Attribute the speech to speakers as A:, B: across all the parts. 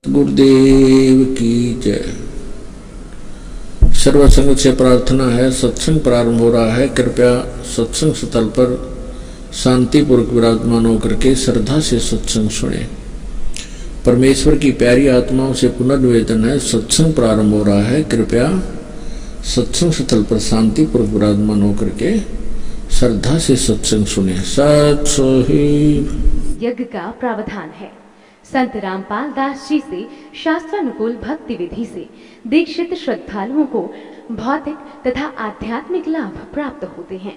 A: गुरुदेव की जय। सर्वसंग से प्रार्थना है, सत्संग प्रारंभ हो रहा है। कृपया सत्संग स्थल पर शांतिपूर्वक विराजमान होकर के श्रद्धा से सत्संग सुने। परमेश्वर की प्यारी आत्माओं से पुनर्निवेदन है, सत्संग प्रारंभ हो रहा है। कृपया सत्संग स्थल पर शांतिपूर्वक विराजमान होकर के श्रद्धा से सत्संग सुने।
B: यज्ञ का प्रावधान है। संत रामपाल दास जी से शास्त्रानुकूल भक्ति विधि से दीक्षित श्रद्धालुओं को भौतिक तथा आध्यात्मिक लाभ प्राप्त होते हैं।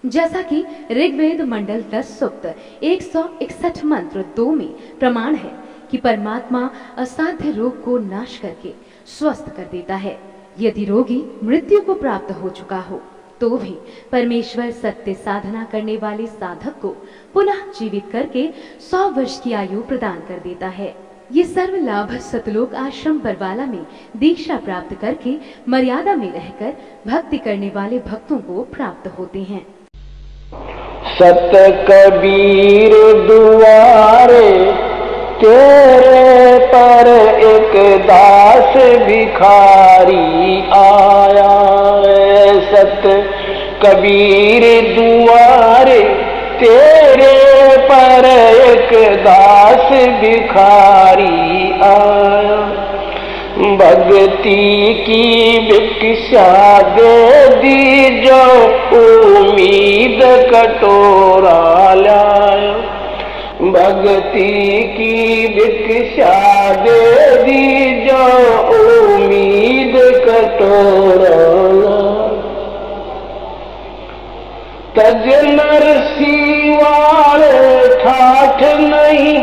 B: जैसा कि ऋग्वेद मंडल 10 सूक्त 161 मंत्र 2 में प्रमाण है कि परमात्मा असाध्य रोग को नाश करके स्वस्थ कर देता है। यदि रोगी मृत्यु को प्राप्त हो चुका हो तो भी परमेश्वर सत्य साधना करने वाले साधक को पुनः जीवित करके 100 वर्ष की आयु प्रदान कर देता है। ये सर्व लाभ सतलोक आश्रम बरवाला में दीक्षा प्राप्त करके मर्यादा में रहकर भक्ति करने वाले भक्तों को प्राप्त होते हैं।
C: सत कबीर दुआरे तेरे पर एक दास भिखारी आया। सत कबीर दुआरे तेरे पर एक दास भिखारी आया। भक्ति की भिक्षा दे दी जो उम्मीद कटोरा लाया। भक्ति की भिक्षा दे दी जो उम्मीद कटोरा लाया। तज नरसी वाले ठाठ नहीं,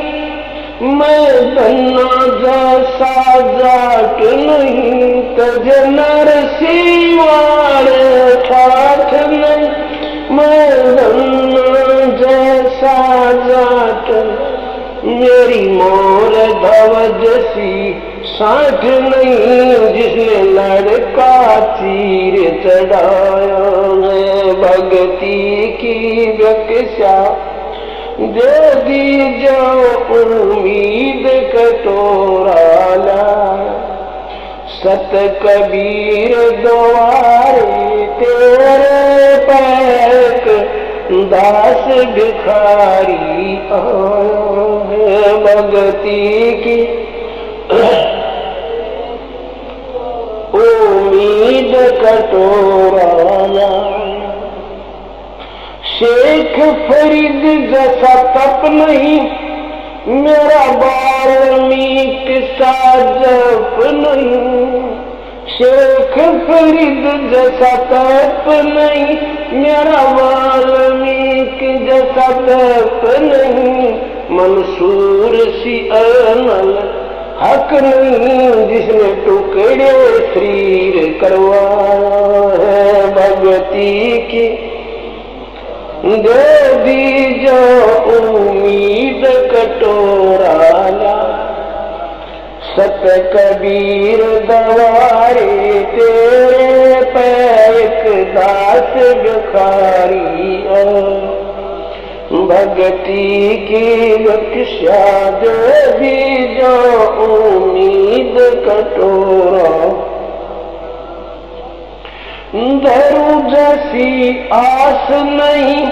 C: मैं धन्ना जैसा जाट नहीं। तज नरसी वाले ठाठ नहीं, मैं धन्ना जैसा जाट। मेरी मोर धवज सी साठ नहीं, जिसने लड़का तीर चढ़ाया है। भक्ति की भिक्षा दे दी जो उम्मीद कटोरा लाया। सत कबीर द्वारे तेरे पैक दास भिखारी आया है। भक्ति की उम्मीद कटोरा लाया। शेख फरीद जैसा तप नहीं, मेरा वाल्मीकि सा जप नहीं। शेख फरीद जैसा तप नहीं, मेरा वाल्मीकि जैसा तप नहीं। मंसूर सी अनल हक नहीं, जिसने टुकड़े शरीर करवाया है। भक्ति की दे दी जो उम्मीद कटोरा लाया। सत कबीर द्वारे तेरे पैक दास भिखारी आया। भक्ति की भिक्षा दे दी जो उम्मीद कटोरा। धरू जैसी आस नहीं,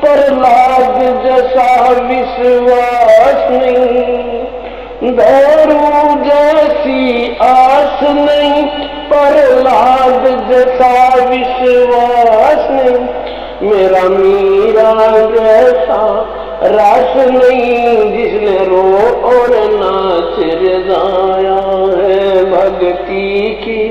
C: प्रहलाद जैसा विश्वास नहीं। धरू जैसी आस नहीं, प्रहलाद जैसा विश्वास नहीं। मेरा मीरा जैसा रास नहीं, जिसने रो और नाच रजाया है। भक्ति की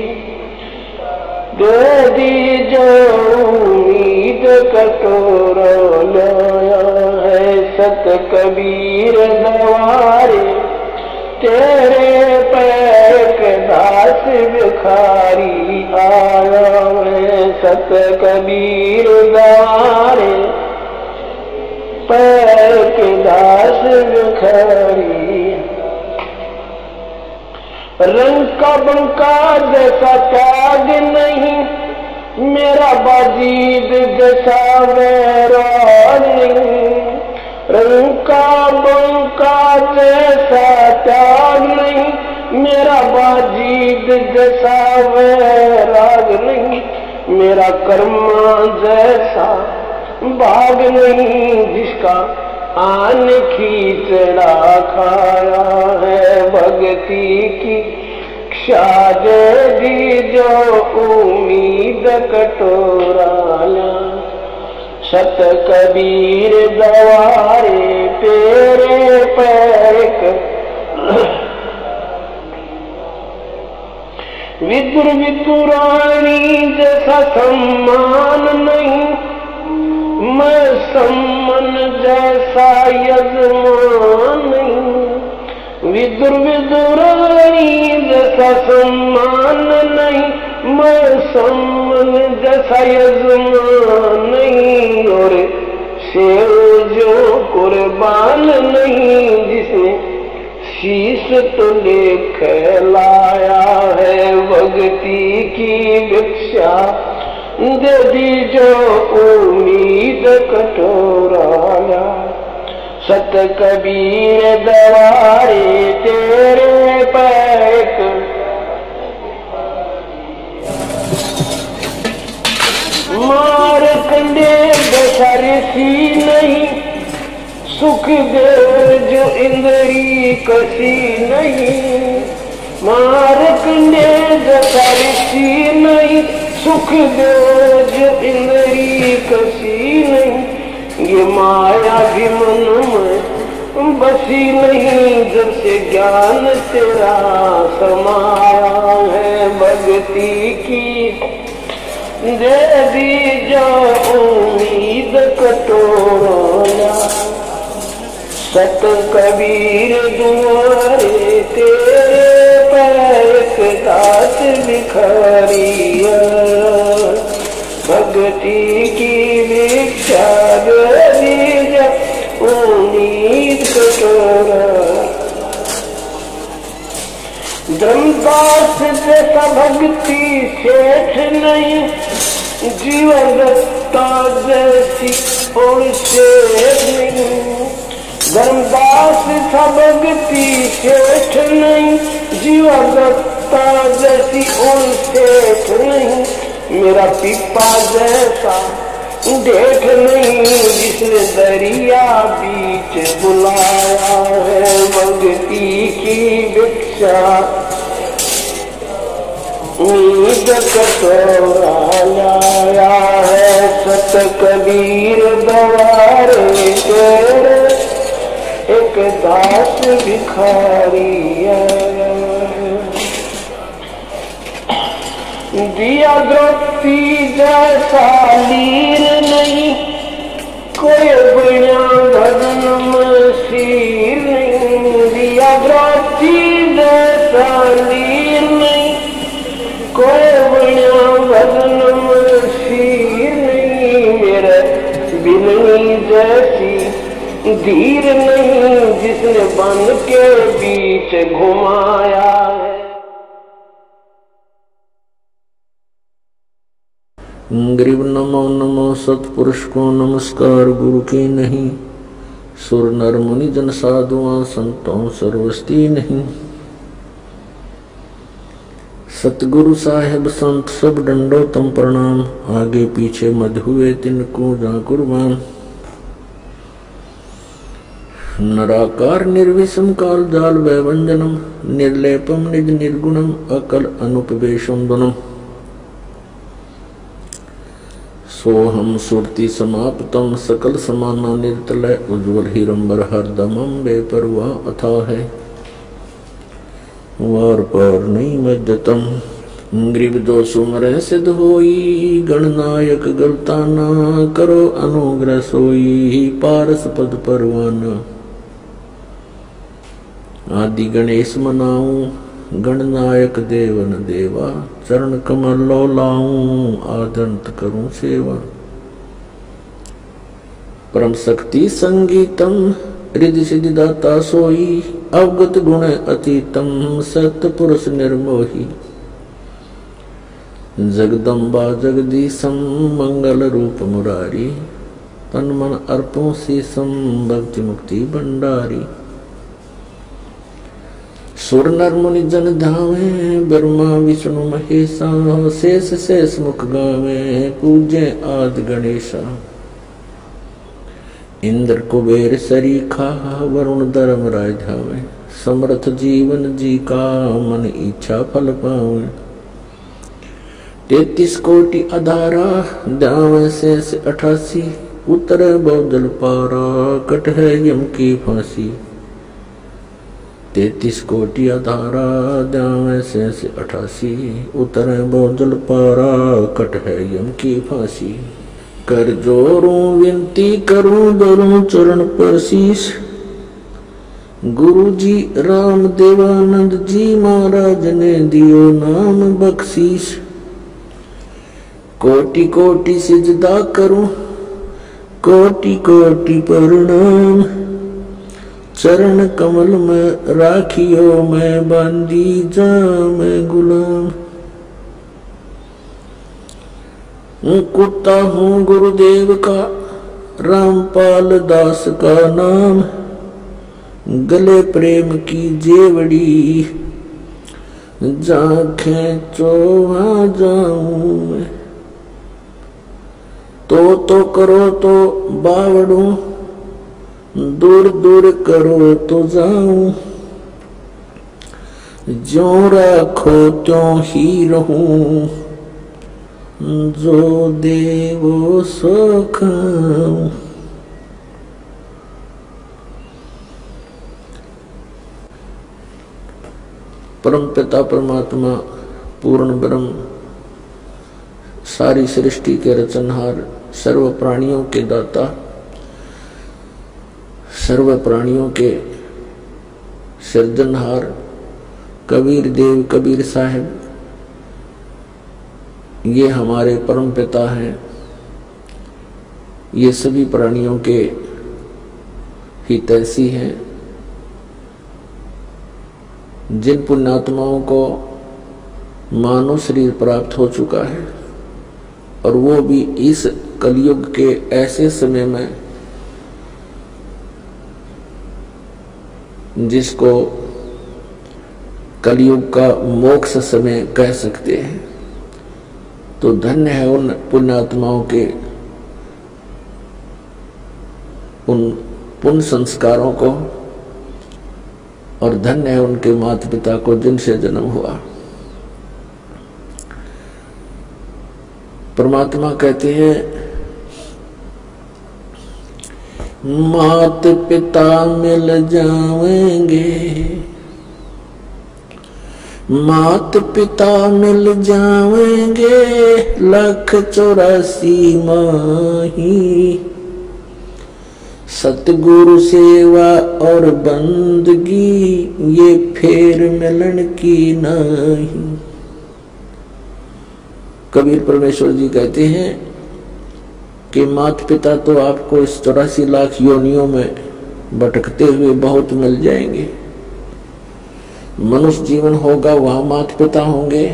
C: दे दी जो उम्मीद कटोरा लाया है। सत कबीर द्वारे तेरे पैक दास भिखारी आया है। सत कबीर द्वारे पैक दास भिखारी। रंग का बंका जैसा त्याग नहीं, मेरा बाजीद जैसा वैराग नहीं। रंग का बंका जैसा त्याग नहीं, मेरा बाजीद जैसा वैराग नहीं, मेरा कर्मा जैसा भाग नहीं, जिसका आन खींचड़ा खाया है भक्ति की शादी जो उम्मीद कटोराया। सत कबीर दवारे तेरे पैक विदुर विदुरानी जैसा सम्मान नहीं, मैं सम्मन जैसा यजमान नहीं। विदुर विदुरानी जैसा सम्मान नहीं, मैं सम्मन जैसा यजमान नहीं। और शेर जो कुर्बान नहीं, जिसने शीश तुले खैलाया है भक्ति की भिक्षा दे दी जो उम्मीद कटोराया। सत कबीर दवारे तेरे पैक मार कंडे दशरसी नहीं, सुख देव जो इंद्री कसी नहीं। मार कंडे दशरसी नहीं, सुख देव जो इंद्री कसी नहीं। ये माया भी मन में बसी नहीं, जब से ज्ञान तेरा समाया है भक्ति की दे दी जो उम्मीद कटोरा। सत कबीर दुआरे तेरे पैक दास बिखारी भक्ति की भिक्षा दे जो उम्मीद कटोरा। धर्मदास जैसा भक्ति सेठ नहीं, जीवन दत्ता जैसी और शेठ नहीं। धर्मदास सा भक्ति सेठ नहीं, जीवन दत्ता जैसी और सेठ नहीं। मेरा पिपा जैसा देख नहीं, जिसने दरिया बीच बुलाया है भक्ति की भिक्षा उम्मीद कटोरा लाया है। सत कबीर दवारे तेरे एक दास भिखारी दिया द्रौपदी जैसा लीर नहीं, कोई बिना भजन शीर नहीं। दिया द्रौपदी जैसा लीर नहीं, कोई बिना भजन शीर नहीं। मेरे बिननी जैसी धीर नहीं, जिसने बन के बीच घुमाया है।
A: गरीब नमो नमो सतपुरुष को नमस्कार गुरु की नहीं, सुर नर मुनि जन साधुआ संतों सर्वस्ती नहीं। सतगुरु साहेब संत सब डंडो तम प्रणाम, आगे पीछे मध हुए तिनको जा कुर्बान। नराकार निर्विषम काल जाल वैवंजनम, निर्लेपम निज निर्गुणम अकल अनुपवेशम दुनम। सोहम सुरति समाप्तम सकल समाना निर्तलय, उज्ज्वल हिरंबर हरदमम बेपरवाह अथा है। वार पार नहीं मध्यतम, ग्रीव दो सुमर सिद्ध होई, गणनायक गलताना करो अनुग्रह सोई, पारस पद परवाना। आदि गणेश मनाऊं गणनायक देवन देवा, चरण कमल लो लाऊं आदंत करूं सेवा। परम शक्ति संगीतम रिद्धि सिद्धि दाता सोई, अवगत गुण अतीतम सत्य पुरुष निर्मोही। जगदम्बा जगदीशम मंगल रूप मुरारी, तन मन अर्पों शीशम भक्ति मुक्ति भंडारी। सुर नर मुनि जन धावे, ब्रह्मा विष्णु महेशा, शेष शेष मुख गावे, पूजे आदि गणेशा। इंद्र कुबेर सरीखा, वरुण धर्म राय धावे, समर्थ जीवन जी का, मन इच्छा फल पावे। 33 कोटि अधारा, दावे शेष 88, उतरे बहुजल पारा, कट है यम की फांसी। 33 कोटि अधारा, दावे शेष 88, उतरे बहुजल पारा, कट है यम की फांसी। कर जोरूं विनती करूं, धरूं चरण पर शीश, गुरु जी राम देवानंद जी महाराज ने दियो नाम बख्शीश। कोटि कोटि सिजदा करूं, कोटि कोटि प्रणाम, चरण कमल में राखियो मैं बांधी जाम गुलाम। कुत्ता हूँ गुरुदेव का, रामपाल दास का नाम, गले प्रेम की जेवड़ी, जहाँ खेचो वहाँ जाऊं मैं। तो करो तो बावड़ू, दूर दूर करो तो जाऊं, ज्यों राखो त्यों ही रहूं, जो देवो सो खाऊं। परम पिता परमात्मा पूर्ण ब्रह्म, सारी सृष्टि के रचनहार, सर्व प्राणियों के दाता, सर्व प्राणियों के सृजनहार कबीर देव कबीर साहब, ये हमारे परम पिता हैं। ये सभी प्राणियों के हितैषी हैं। जिन पुण्यात्माओं को मानव शरीर प्राप्त हो चुका है, और वो भी इस कलयुग के ऐसे समय में जिसको कलयुग का मोक्ष समय कह सकते हैं, तो धन्य है उन पुण्यात्माओं के उन पुण्य संस्कारों को, और धन्य है उनके माता पिता को जिनसे जन्म हुआ। परमात्मा कहते हैं, मात पिता मिल जाएंगे, मात पिता मिल जाएंगे, 184 माही, सतगुरु सेवा और बंदगी, ये फेर मिलन की नहीं। कबीर परमेश्वर जी कहते हैं कि माता पिता तो आपको इस 84 लाख योनियों में भटकते हुए बहुत मिल जाएंगे। मनुष्य जीवन होगा वहां माता पिता होंगे,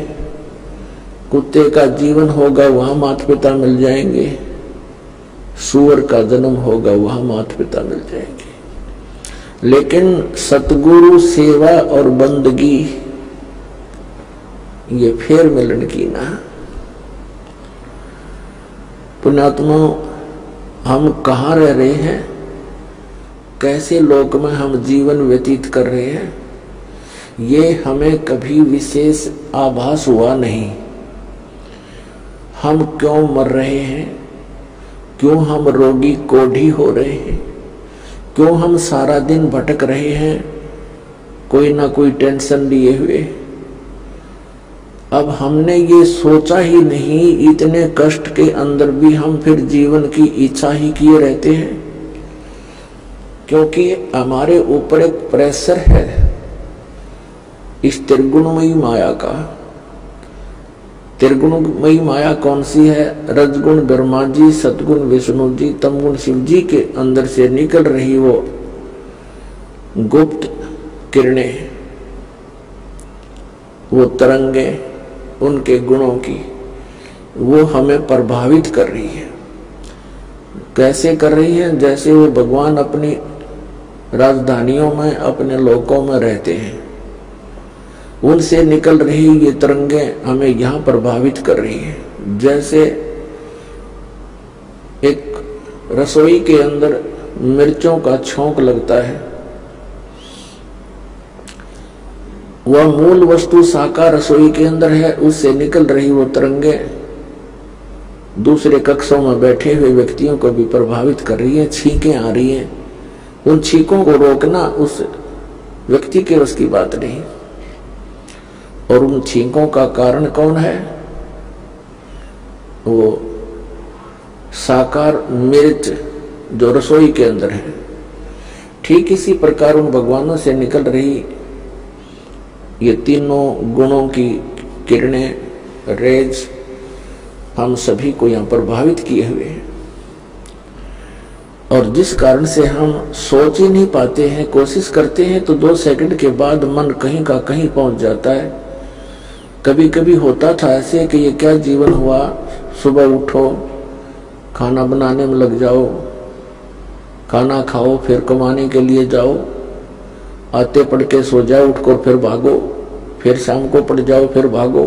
A: कुत्ते का जीवन होगा वहां माता पिता मिल जाएंगे, सूअर का जन्म होगा वहां माता पिता मिल जाएंगे, लेकिन सतगुरु सेवा और बंदगी ये फेर मिलन की ना। पुण्यात्मा, हम कहाँ रह रहे हैं, कैसे लोक में हम जीवन व्यतीत कर रहे हैं, ये हमें कभी विशेष आभास हुआ नहीं। हम क्यों मर रहे हैं, क्यों हम रोगी कोढ़ी हो रहे हैं, क्यों हम सारा दिन भटक रहे हैं कोई ना कोई टेंशन लिए हुए। अब हमने ये सोचा ही नहीं, इतने कष्ट के अंदर भी हम फिर जीवन की इच्छा ही किए रहते हैं, क्योंकि हमारे ऊपर एक प्रेशर है इस त्रिगुणमयी माया का। त्रिगुणमयी माया कौन सी है? रजगुण ब्रह्मा जी, सतगुण विष्णु जी, तमगुण शिव जी के अंदर से निकल रही वो गुप्त किरणें, वो तरंगे उनके गुणों की, वो हमें प्रभावित कर रही है। कैसे कर रही है? जैसे वो भगवान अपनी राजधानियों में, अपने लोकों में रहते हैं, उनसे निकल रही ये तरंगे हमें यहां प्रभावित कर रही है। जैसे एक रसोई के अंदर मिर्चों का छौंक लगता है, वह मूल वस्तु साकार रसोई के अंदर है, उससे निकल रही वो तरंगे दूसरे कक्षों में बैठे हुए व्यक्तियों को भी प्रभावित कर रही है। छींकें आ रही हैं, उन छींकों को रोकना उस व्यक्ति के उसकी बात नहीं। और उन छींकों का कारण कौन है? वो साकार मिर्च जो रसोई के अंदर है। ठीक इसी प्रकार उन भगवानों से निकल रही ये तीनों गुणों की किरणें, रेज हम सभी को यहाँ प्रभावित किए हुए हैं। और जिस कारण से हम सोच ही नहीं पाते हैं, कोशिश करते हैं तो 2 सेकंड के बाद मन कहीं का कहीं पहुंच जाता है। कभी कभी होता था ऐसे कि ये क्या जीवन हुआ, सुबह उठो, खाना बनाने में लग जाओ, खाना खाओ, फिर कमाने के लिए जाओ, आते पढ़ के सो जाओ, उठकर फिर भागो, फिर शाम को पढ़ जाओ, फिर भागो,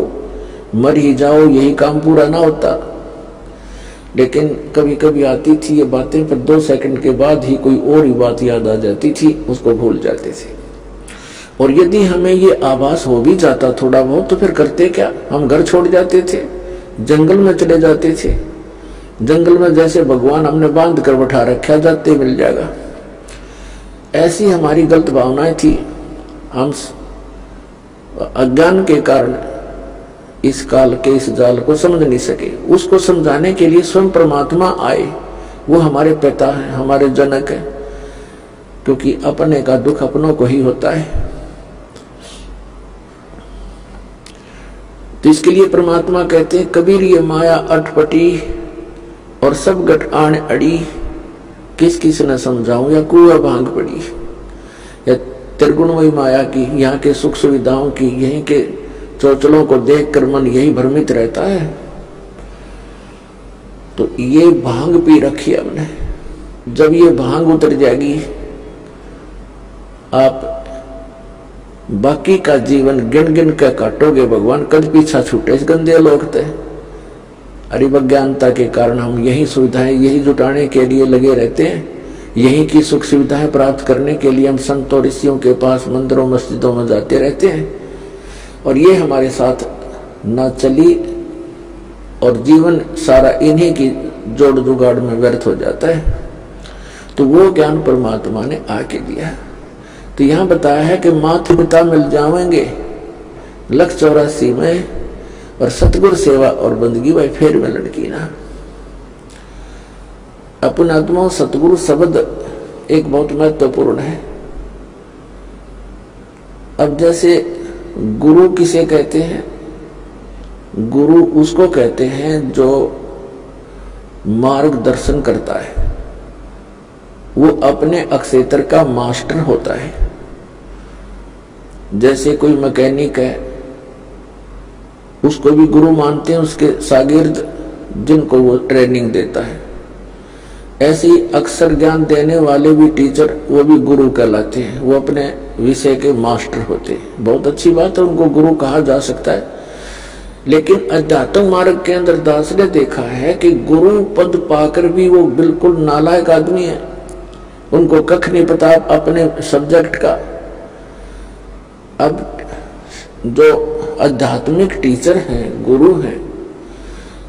A: मर ही जाओ, यही काम पूरा ना होता। लेकिन कभी कभी आती थी ये बातें, पर 2 सेकंड के बाद ही कोई और ही बात याद आ जाती थी, उसको भूल जाते थे। और यदि हमें ये आभास हो भी जाता थोड़ा बहुत, तो फिर करते क्या, हम घर छोड़ जाते थे, जंगल में चले जाते थे। जंगल में जैसे भगवान हमने बांध कर बैठा रखा, जाते मिल जाएगा। ऐसी हमारी गलत भावनाएं थी। हम अज्ञान के कारण इस काल के इस जाल को समझ नहीं सके। उसको समझाने के लिए स्वयं परमात्मा आए, वो हमारे पिता हैं, हमारे जनक हैं, क्योंकि अपने का दुख अपनों को ही होता है। तो इसके लिए परमात्मा कहते हैं, कबीर ये माया अटपटी और सब गट आण अड़ी, किस किस न समझाऊं या कुआ भांग पड़ी। या त्रिगुणमयी माया की, यहाँ के सुख सुविधाओं की, यहीं के चौचलों को देखकर मन यही भ्रमित रहता है। तो ये भांग पी रखी है हमने। जब ये भांग उतर जाएगी, आप बाकी का जीवन गिन गिन कर काटोगे। भगवान कद पीछा छूटे इस गंदे लोग थे। अरिवज्ञानता के कारण हम यही सुविधाएं, यही जुटाने के लिए लगे रहते हैं। यही की सुख सुविधाएं प्राप्त करने के लिए हम संतों ऋषियों के पास मंदिरों मस्जिदों में जाते रहते हैं। और ये हमारे साथ न चली और जीवन सारा इन्हीं की जोड़ जुगाड़ में व्यर्थ हो जाता है। तो वो ज्ञान परमात्मा ने आके दिया। तो यहाँ बताया है कि माता पिता मिल जाएंगे 184 में, और सतगुरु सेवा और बंदगी भाई फेर में लड़की ना। अपन आत्मा सतगुरु शब्द एक बहुत महत्वपूर्ण है। अब जैसे गुरु किसे कहते हैं? गुरु उसको कहते हैं जो मार्गदर्शन करता है, वो अपने अक्षेत्र का मास्टर होता है। जैसे कोई मैकेनिक है, उसको भी गुरु मानते हैं, उसके शागिर्द जिनको वो ट्रेनिंग देता है। ऐसे ही अक्षर ज्ञान देने वाले भी टीचर, वो भी गुरु कहलाते हैं, वो अपने विषय के मास्टर होते हैं। बहुत अच्छी बात है, उनको गुरु कहा जा सकता है। लेकिन अध्यात्म मार्ग के अंदर दास ने देखा है कि गुरु पद पाकर भी वो बिल्कुल नालायक आदमी है, उनको कख नहीं पता अपने सब्जेक्ट का। अब जो आध्यात्मिक टीचर हैं, गुरु हैं,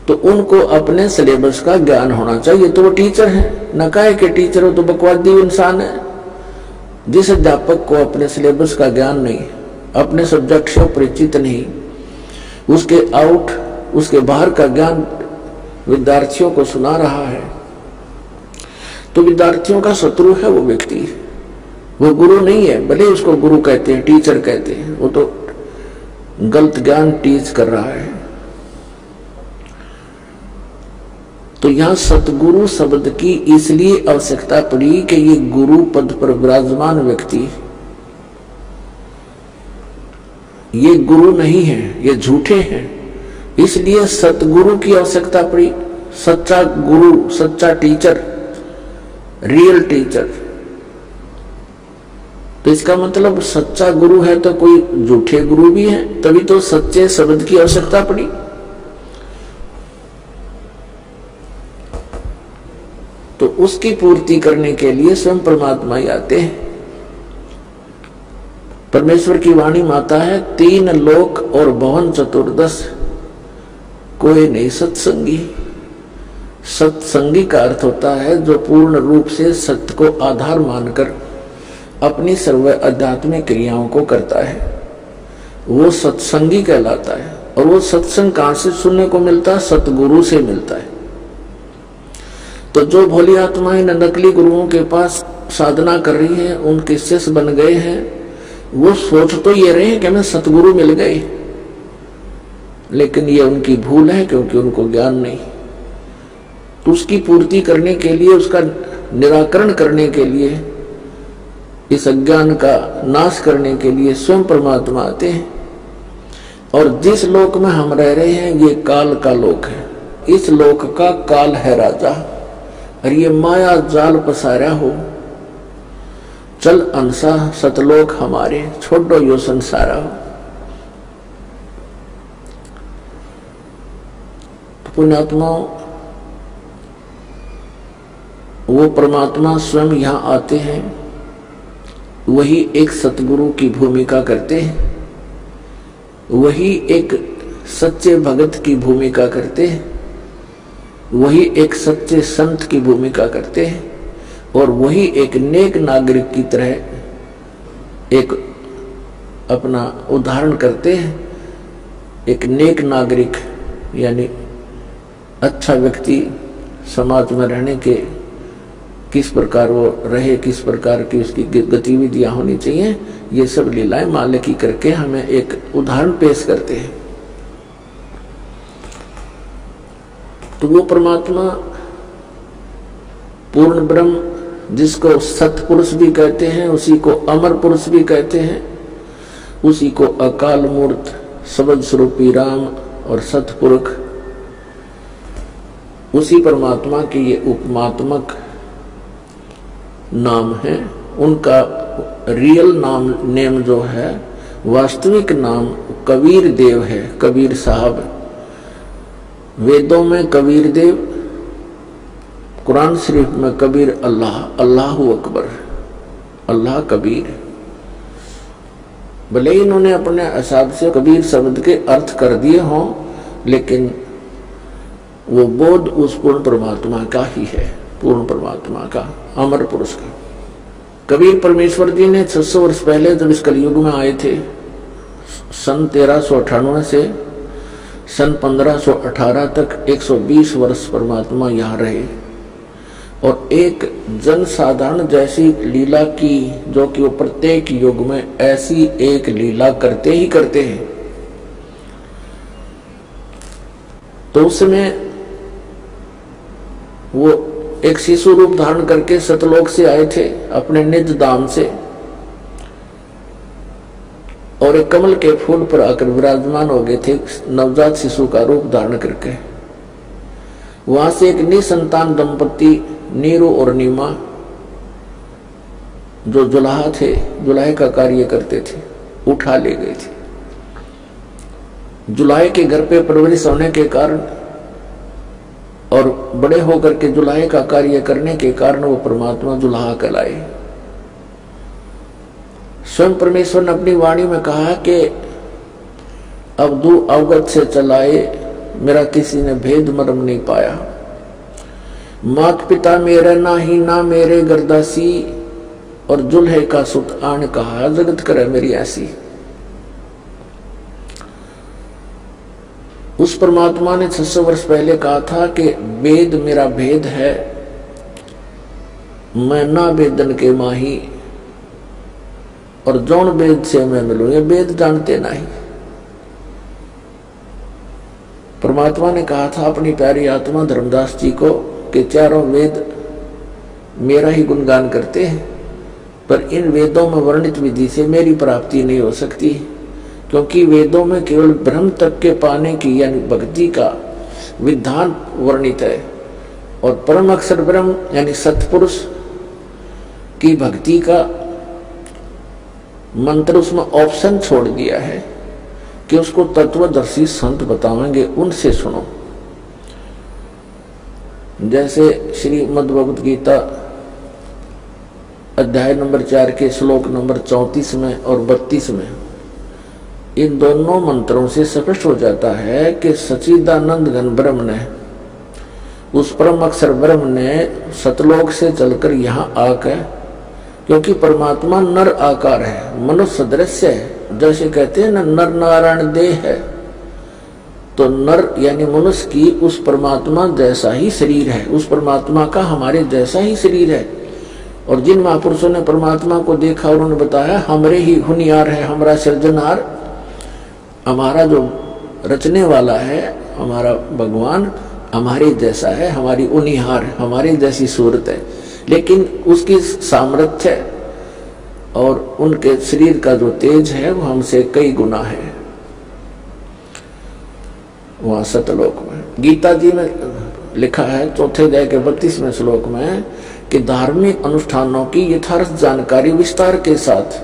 A: तो उनको अपने सिलेबस का ज्ञान होना चाहिए। तो वो टीचर हैं, न काहे के टीचर हो तो बकवादी इंसान है। जिस अध्यापक को अपने सिलेबस का ज्ञान नहीं, अपने सब्जेक्ट से परिचित नहीं, उसके बाहर का ज्ञान विद्यार्थियों को सुना रहा है, तो विद्यार्थियों का शत्रु है वो व्यक्ति। वो गुरु नहीं है, भले उसको गुरु कहते हैं, टीचर कहते हैं, वो तो गलत ज्ञान टीच कर रहा है। तो यहां सतगुरु शब्द की इसलिए आवश्यकता पड़ी कि ये गुरु पद पर विराजमान व्यक्ति, ये गुरु नहीं है, ये झूठे हैं। इसलिए सतगुरु की आवश्यकता पड़ी। सच्चा गुरु, सच्चा टीचर, रियल टीचर। तो इसका मतलब सच्चा गुरु है तो कोई झूठे गुरु भी है, तभी तो सच्चे शब्द की आवश्यकता पड़ी। तो उसकी पूर्ति करने के लिए स्वयं परमात्मा ही आते हैं। परमेश्वर की वाणी माता है, 3 लोक और भवन चतुर्दश कोई नहीं सत्संगी। सत्संगी का अर्थ होता है जो पूर्ण रूप से सत्य को आधार मानकर अपनी सर्व आध्यात्मिक क्रियाओं को करता है, वो सत्संगी कहलाता है। और वो सत्संग कहां से सुनने को मिलता है? सतगुरु से मिलता है। तो जो भोली आत्माएं नकली गुरुओं के पास साधना कर रही हैं, उनके शिष्य बन गए हैं, वो सोच तो ये रहे हैं कि हमें सतगुरु मिल गए, लेकिन ये उनकी भूल है, क्योंकि उनको ज्ञान नहीं। तो उसकी पूर्ति करने के लिए, उसका निराकरण करने के लिए, इस अज्ञान का नाश करने के लिए स्वयं परमात्मा आते हैं। और जिस लोक में हम रह रहे हैं ये काल का लोक है। इस लोक का काल है राजा, और ये माया जाल पसारा हो। चल अंसा सतलोक हमारे, छोड़ो यो संसारा हो। तो पुण्यात्माओं, वो परमात्मा स्वयं यहां आते हैं, वही एक सतगुरु की भूमिका करते हैं, वही एक सच्चे भगत की भूमिका करते हैं, वही एक सच्चे संत की भूमिका करते हैं, और वही एक नेक नागरिक की तरह एक अपना उदाहरण करते हैं। एक नेक नागरिक यानी अच्छा व्यक्ति समाज में रहने के किस प्रकार वो रहे, किस प्रकार की उसकी गतिविधियां होनी चाहिए, ये सब लीलाएं माले की करके हमें एक उदाहरण पेश करते हैं। तो वो परमात्मा पूर्ण ब्रह्म, जिसको सतपुरुष भी कहते हैं, उसी को अमर पुरुष भी कहते हैं, उसी को अकाल मूर्त सबद स्वरूपी राम और सतपुरुष, उसी परमात्मा के ये उपमात्मक नाम है। उनका रियल नेम जो है, वास्तविक नाम कबीर देव है, कबीर साहब। वेदों में कबीर देव, कुरान शरीफ में कबीर अल्लाह, अल्लाहु अकबर, अल्लाह कबीर। भले ही इन्होंने अपने हिसाब से कबीर शब्द के अर्थ कर दिए हों, लेकिन वो बोध उस पूर्ण परमात्मा का ही है, पूर्ण परमात्मा का, अमर पुरुष का। कबीर परमेश्वर जी ने 600 वर्ष पहले जब इस कलयुग में आए थे, सन 1398 से सन 1518 तक 120 वर्ष परमात्मा यहाँ रहे, और एक जन साधारण जैसी लीला की, जो कि वो प्रत्येक युग में ऐसी एक लीला करते ही करते हैं। तो उसमें वो एक शिशु रूप धारण करके सतलोक से आए थे अपने निज धाम से, और एक कमल के फूल पर आकर विराजमान हो गए थे, नवजात शिशु का रूप धारण करके। वहां से एक निसंतान दंपति नीरू और नीमा, जो जुलाहा थे, जुलाहे का कार्य करते थे, उठा ले गए थे। जुलाहे के घर पे परवरिश होने के कारण और बड़े होकर के जुलाहे का कार्य करने के कारण वो परमात्मा जुलाहा कहलाए। स्वयं परमेश्वर ने अपनी वाणी में कहा कि अब दू अवगत से चलाए, मेरा किसी ने भेद मर्म नहीं पाया। मात पिता मेरा ना ही ना मेरे गर्दासी, और जुल्हे का सुत आन कहा जगत करे मेरी ऐसी। उस परमात्मा ने 600 वर्ष पहले कहा था कि वेद मेरा भेद है, मैं ना वेदन के माही, और जौन वेद से मैं मिलूं, ये वेद जानते नहीं। परमात्मा ने कहा था अपनी प्यारी आत्मा धर्मदास जी को कि चारों वेद मेरा ही गुणगान करते हैं, पर इन वेदों में वर्णित विधि से मेरी प्राप्ति नहीं हो सकती, क्योंकि वेदों में केवल ब्रह्म तक के पाने की यानी भक्ति का विधान वर्णित है, और परम अक्षर ब्रह्म यानी सत्पुरुष की भक्ति का मंत्र उसमें ऑप्शन छोड़ दिया है कि उसको तत्वदर्शी संत बतावेंगे, उनसे सुनो। जैसे श्रीमद् भगवद गीता अध्याय नंबर 4 के श्लोक नंबर 34 में और 32 में, इन दोनों मंत्रों से स्पष्ट हो जाता है कि सच्चिदानंद घन ब्रह्म ने, उस परम अक्षर ब्रह्म ने सतलोक से चलकर यहाँ आकर, क्योंकि परमात्मा नर आकार है, मनुष्य दृश्य है, जैसे कहते हैं ना नर नारायण देह है, तो नर यानी मनुष्य की उस परमात्मा जैसा ही शरीर है, उस परमात्मा का हमारे जैसा ही शरीर है। और जिन महापुरुषों ने परमात्मा को देखा उन्होंने बताया हमरे ही हुनियार है, हमारा सृजनहार, हमारा जो रचने वाला है, हमारा भगवान हमारे जैसा है, हमारी उनिहार, हमारे जैसी सूरत है, लेकिन उसकी सामर्थ्य और उनके शरीर का जो तेज है वो हमसे कई गुना है। वहां सतलोक में गीता जी में लिखा है 4 अध्याय के 32वें श्लोक में कि धार्मिक अनुष्ठानों की यथार्थ जानकारी विस्तार के साथ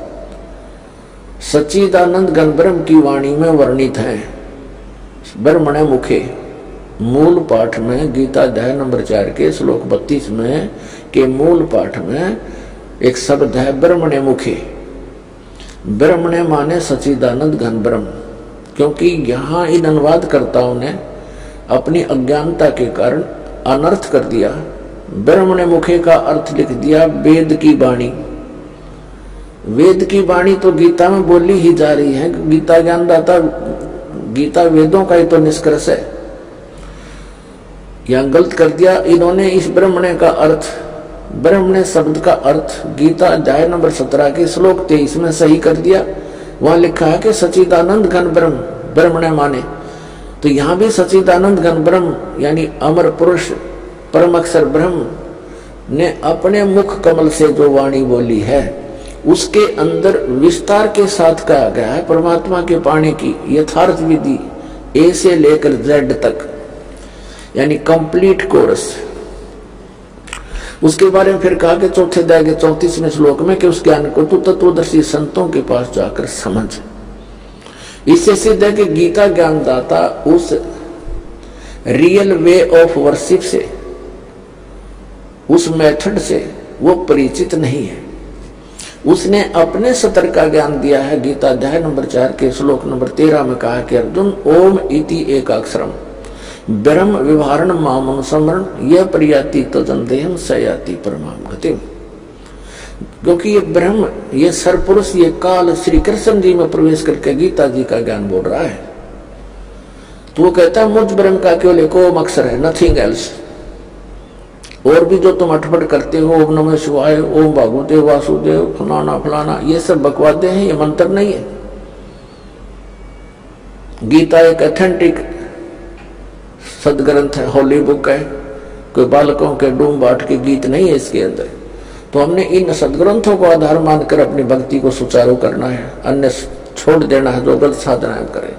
A: सच्चिदानंद घन ब्रह्म की वाणी में वर्णित है। ब्रह्मणे मुखे मूल पाठ में, गीता अध्याय नंबर 4 के श्लोक 32 में के मूल पाठ में एक शब्द है ब्रह्मणे मुखे। ब्रह्मणे माने सच्चिदानंद घन ब्रह्म, क्योंकि यहाँ इन अनुवादकर्ताओं ने अपनी अज्ञानता के कारण अनर्थ कर दिया। ब्रह्मणे मुखे का अर्थ लिख दिया वेद की वाणी। वेद की वाणी तो गीता में बोली ही जा रही है, गीता ज्ञानदाता, गीता वेदों का ही तो निष्कर्ष है। यहां गलत कर दिया इन्होंने। इस ब्रह्मणे का अर्थ, ब्रह्मणे शब्द का अर्थ गीता अध्याय नंबर 17 के श्लोक 23 में सही कर दिया। वहां लिखा है कि सच्चिदानंद घन ब्रह्म, ब्रह्मणे माने, तो यहां भी सच्चिदानंद घन ब्रह्म यानी अमर पुरुष परम अक्षर ब्रह्म ने अपने मुख कमल से जो वाणी बोली है उसके अंदर विस्तार के साथ कहा गया है परमात्मा के पाने की यथार्थ विधि ए से लेकर जेड तक, यानी कंप्लीट कोर्स। उसके बारे में फिर कहा कि 4 अध्याय के 34वें श्लोक में कि उस ज्ञान को तू तत्वदर्शी संतों के पास जाकर समझ। इससे सिद्ध है कि गीता ज्ञानदाता उस रियल वे ऑफ वर्शिप से, उस मेथड से वो परिचित नहीं है। उसने अपने सतर का ज्ञान दिया है। गीता अध्याय नंबर 4 के श्लोक नंबर 13 में कहा कि अर्जुन ओम इति एकाक्षरम ब्रह्म विभारण मामनुसमरण यह प्रयाति तजंदेहम सयाति परमाम गतिम। क्योंकि ये ब्रह्म, ये सरपुरुष, ये काल श्री कृष्ण जी में प्रवेश करके गीता जी का ज्ञान बोल रहा है। तो वो कहता है मुझ ब्रह्म का केवल एक ओम अक्षर है, नथिंग एल्स। और भी जो तुम अठपट करते हो, ओम नमः शिवाय, ओम भागवदेव वासुदेव, फलाना फलाना, ये सब बकवादे हैं, ये मंत्र नहीं है। गीता एक ऑथेंटिक सदग्रंथ है, होली बुक है, कोई बालकों के डूम बाट के गीत नहीं है इसके अंदर। तो हमने इन सदग्रंथों को आधार मानकर अपनी भक्ति को सुचारू करना है, अन्य छोड़ देना है जो गलत साधना करे।